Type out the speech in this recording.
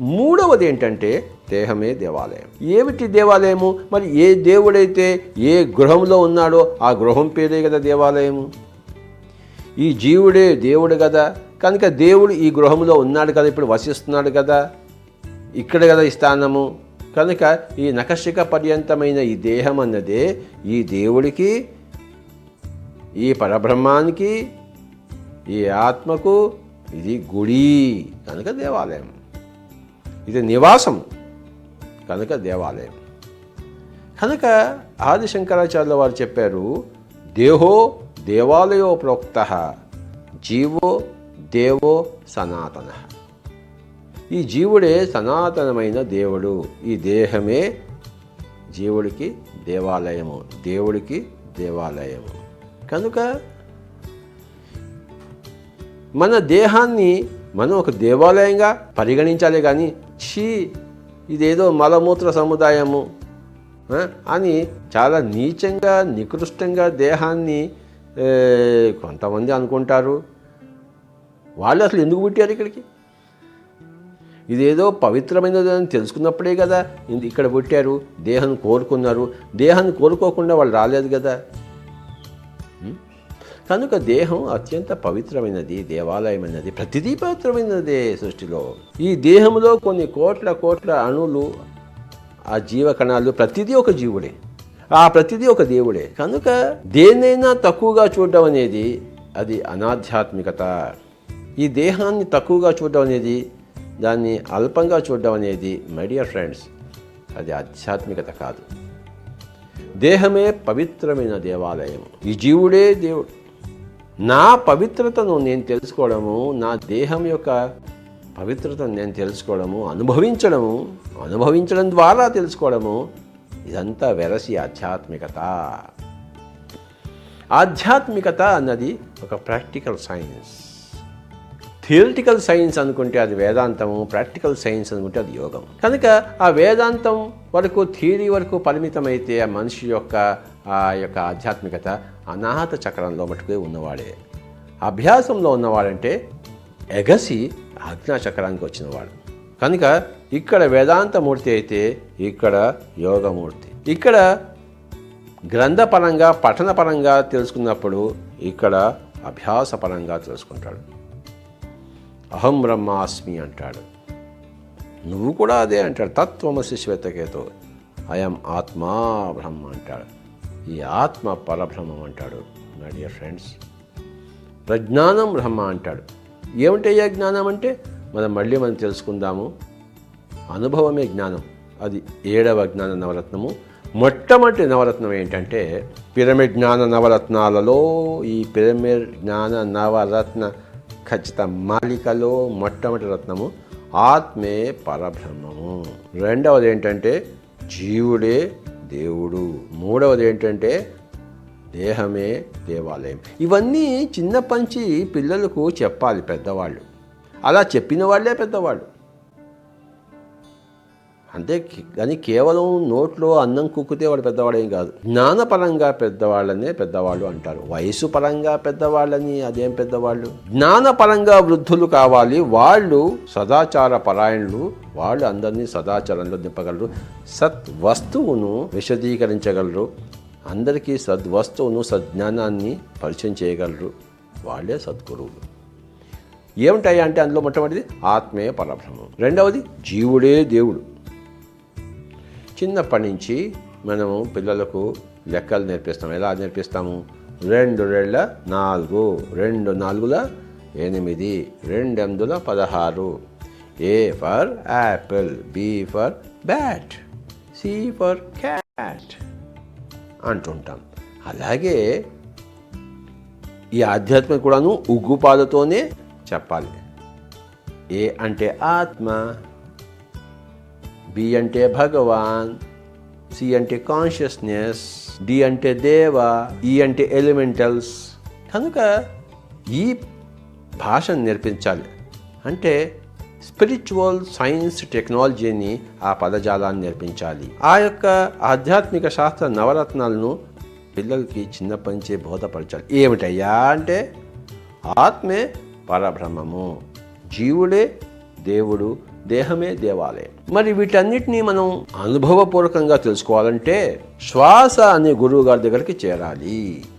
మూడవది ఏంటంటే దేహమే దేవాలయం. ఏమిటి దేవాలయము? మరి ఏ దేవుడైతే ఏ గృహంలో ఉన్నాడో ఆ గృహం పేరే కదా దేవాలయము. ఈ జీవుడే దేవుడు కదా, కనుక దేవుడు ఈ గృహంలో ఉన్నాడు కదా, ఇప్పుడు వసిస్తున్నాడు కదా, ఇక్కడ కదా ఈ స్థానము. కనుక ఈ నఖశిఖ పర్యంతమైన ఈ దేహం అన్నదే ఈ దేవుడికి, ఈ పరబ్రహ్మానికి, ఈ ఆత్మకు ఇది గుడి కనుక దేవాలయం. ఇది నివాసం కనుక దేవాలయం. కనుక ఆది శంకరాచార్యుల వారు చెప్పారు, దేహో దేవాలయో ప్రోక్త జీవో దేవో సనాతన. ఈ జీవుడే సనాతనమైన దేవుడు. ఈ దేహమే జీవుడికి దేవాలయము, దేవుడికి దేవాలయము. కనుక మన దేహాన్ని మనం ఒక దేవాలయంగా పరిగణించాలి కానీ ఇదేదో మలమూత్ర సముదాయము అని చాలా నీచంగా నికృష్టంగా దేహాన్ని కొంతమంది అనుకుంటారు. వాళ్ళు అసలు ఎందుకు పుట్టారు ఇక్కడికి? ఇదేదో పవిత్రమైనదని తెలుసుకున్నప్పుడే కదా ఇక్కడ పుట్టారు. దేహాన్ని కోరుకున్నారు. దేహాన్ని కోరుకోకుండా వాళ్ళు రాలేదు కదా. కనుక దేహం అత్యంత పవిత్రమైనది, దేవాలయమైనది. ప్రతిదీ పవిత్రమైనదే సృష్టిలో. ఈ దేహంలో కొన్ని కోట్ల అణులు, ఆ జీవకణాలు, ప్రతిదీ ఒక జీవుడే, ఆ ప్రతిదీ ఒక దేవుడే. కనుక దేన్నైనా తక్కువగా చూడడం అనేది అది అనాధ్యాత్మికత. ఈ దేహాన్ని తక్కువగా చూడడం అనేది, దాన్ని అల్పంగా చూడడం అనేది, మై డియర్ ఫ్రెండ్స్, అది ఆధ్యాత్మికత కాదు. దేహమే పవిత్రమైన దేవాలయం. ఈ జీవుడే దేవుడు. నా పవిత్రతను నేను తెలుసుకోవడము, నా దేహం యొక్క పవిత్రతను నేను తెలుసుకోవడము, అనుభవించడం ద్వారా తెలుసుకోవడము, ఇదంతా వెరసి ఆధ్యాత్మికత. ఆధ్యాత్మికత అన్నది ఒక ప్రాక్టికల్ సైన్స్. థియరిటికల్ సైన్స్ అనుకుంటే అది వేదాంతము, ప్రాక్టికల్ సైన్స్ అనుకుంటే అది యోగం. కనుక ఆ వేదాంతం వరకు, థియరీ వరకు పరిమితమైతే ఆ మనిషి యొక్క ఆధ్యాత్మికత అనాహత చక్రంలో మటుకే ఉన్నవాడే. అభ్యాసంలో ఉన్నవాడంటే ఎగసి ఆజ్ఞాచక్రానికి వచ్చినవాడు. కనుక ఇక్కడ వేదాంతమూర్తి అయితే ఇక్కడ యోగమూర్తి. ఇక్కడ గ్రంథపరంగా పఠనపరంగా తెలుసుకున్నప్పుడు ఇక్కడ అభ్యాసపరంగా తెలుసుకుంటాడు. అహం బ్రహ్మాస్మి అంటాడు, నువ్వు కూడా అదే అంటాడు. తత్వమసి శ్వేతకేతో అయం ఆత్మా బ్రహ్మ అంటాడు. ఈ ఆత్మ పరబ్రహ్మం అంటాడు. మై డియర్ ఫ్రెండ్స్, ప్రజ్ఞానం బ్రహ్మ అంటాడు. ఏమిటయ్యా జ్ఞానం అంటే మనం తెలుసుకుందాము. అనుభవమే జ్ఞానం. అది 7వ జ్ఞాన నవరత్నము. మొట్టమొదటి నవరత్నం ఏంటంటే పిరమిడ్ జ్ఞాన నవరత్నాలలో ఈ పిరమిడ్ జ్ఞాన నవరత్న ఖచ్చిత మాలికలో మొట్టమొదటి రత్నము ఆత్మే పరబ్రహ్మము. రెండవది ఏంటంటే జీవుడే దేవుడు. మూడవది ఏంటంటే దేహమే దేవాలయం. ఇవన్నీ చిన్నప్పటి పిల్లలకు చెప్పాలి పెద్దవాళ్ళు. అలా చెప్పిన వాళ్ళే పెద్దవాళ్ళు. అంతే కానీ కేవలం నోట్లో అన్నం కుక్కితే వాడు పెద్దవాడేం కాదు. జ్ఞానపరంగా పెద్దవాళ్ళనే పెద్దవాళ్ళు అంటారు. వయసు పరంగా పెద్దవాళ్ళని అదేం పెద్దవాళ్ళు. జ్ఞానపరంగా వృద్ధులు కావాలి. వాళ్ళు సదాచార పరాయణులు. వాళ్ళు అందరినీ సదాచారంలో దింపగలరు. సద్వస్తువును విశదీకరించగలరు. అందరికీ సద్వస్తువును, సజ్ఞానాన్ని పరిచయం చేయగలరు. వాళ్ళే సద్గురువులు. ఏమిటాయి అంటే అందులో మొట్టమొదటిది ఆత్మే పరబ్రహ్మం. రెండవది జీవుడే దేవుడు. చిన్నప్పటి నుంచి మనము పిల్లలకు లెక్కలు నేర్పిస్తాము. ఎలా నేర్పిస్తాము? 2 రెళ్ళ 4, 2 నాలుగుల 8, 2 ఎనిమిదిల 16. A for Apple, B for bat, C for cat అంటుంటాం. అలాగే ఈ ఆధ్యాత్మిక కూడాను ఉగ్గుపాదతోనే చెప్పాలి. ఏ అంటే ఆత్మ, బి అంటే భగవాన్, సి అంటే కాన్షియస్నెస్, డి అంటే దేవ, ఈ అంటే ఎలిమెంటల్స్. కనుక ఈ భాషను నేర్పించాలి. అంటే స్పిరిచువల్ సైన్స్ టెక్నాలజీని, ఆ పదజాలాన్ని నేర్పించాలి. ఆ యొక్క ఆధ్యాత్మిక శాస్త్ర నవరత్నాలను పిల్లలకి చిన్నప్పటి నుంచే బోధపరచాలి. ఏమిటయ్యా అంటే ఆత్మే పరబ్రహ్మము, జీవుడే దేవుడు, దేహమే దేవాలయం. మరి వీటన్నిటినీ మనం అనుభవపూర్వకంగా తెలుసుకోవాలంటే శ్వాస అనే గురువు గారి దగ్గరికి చేరాలి.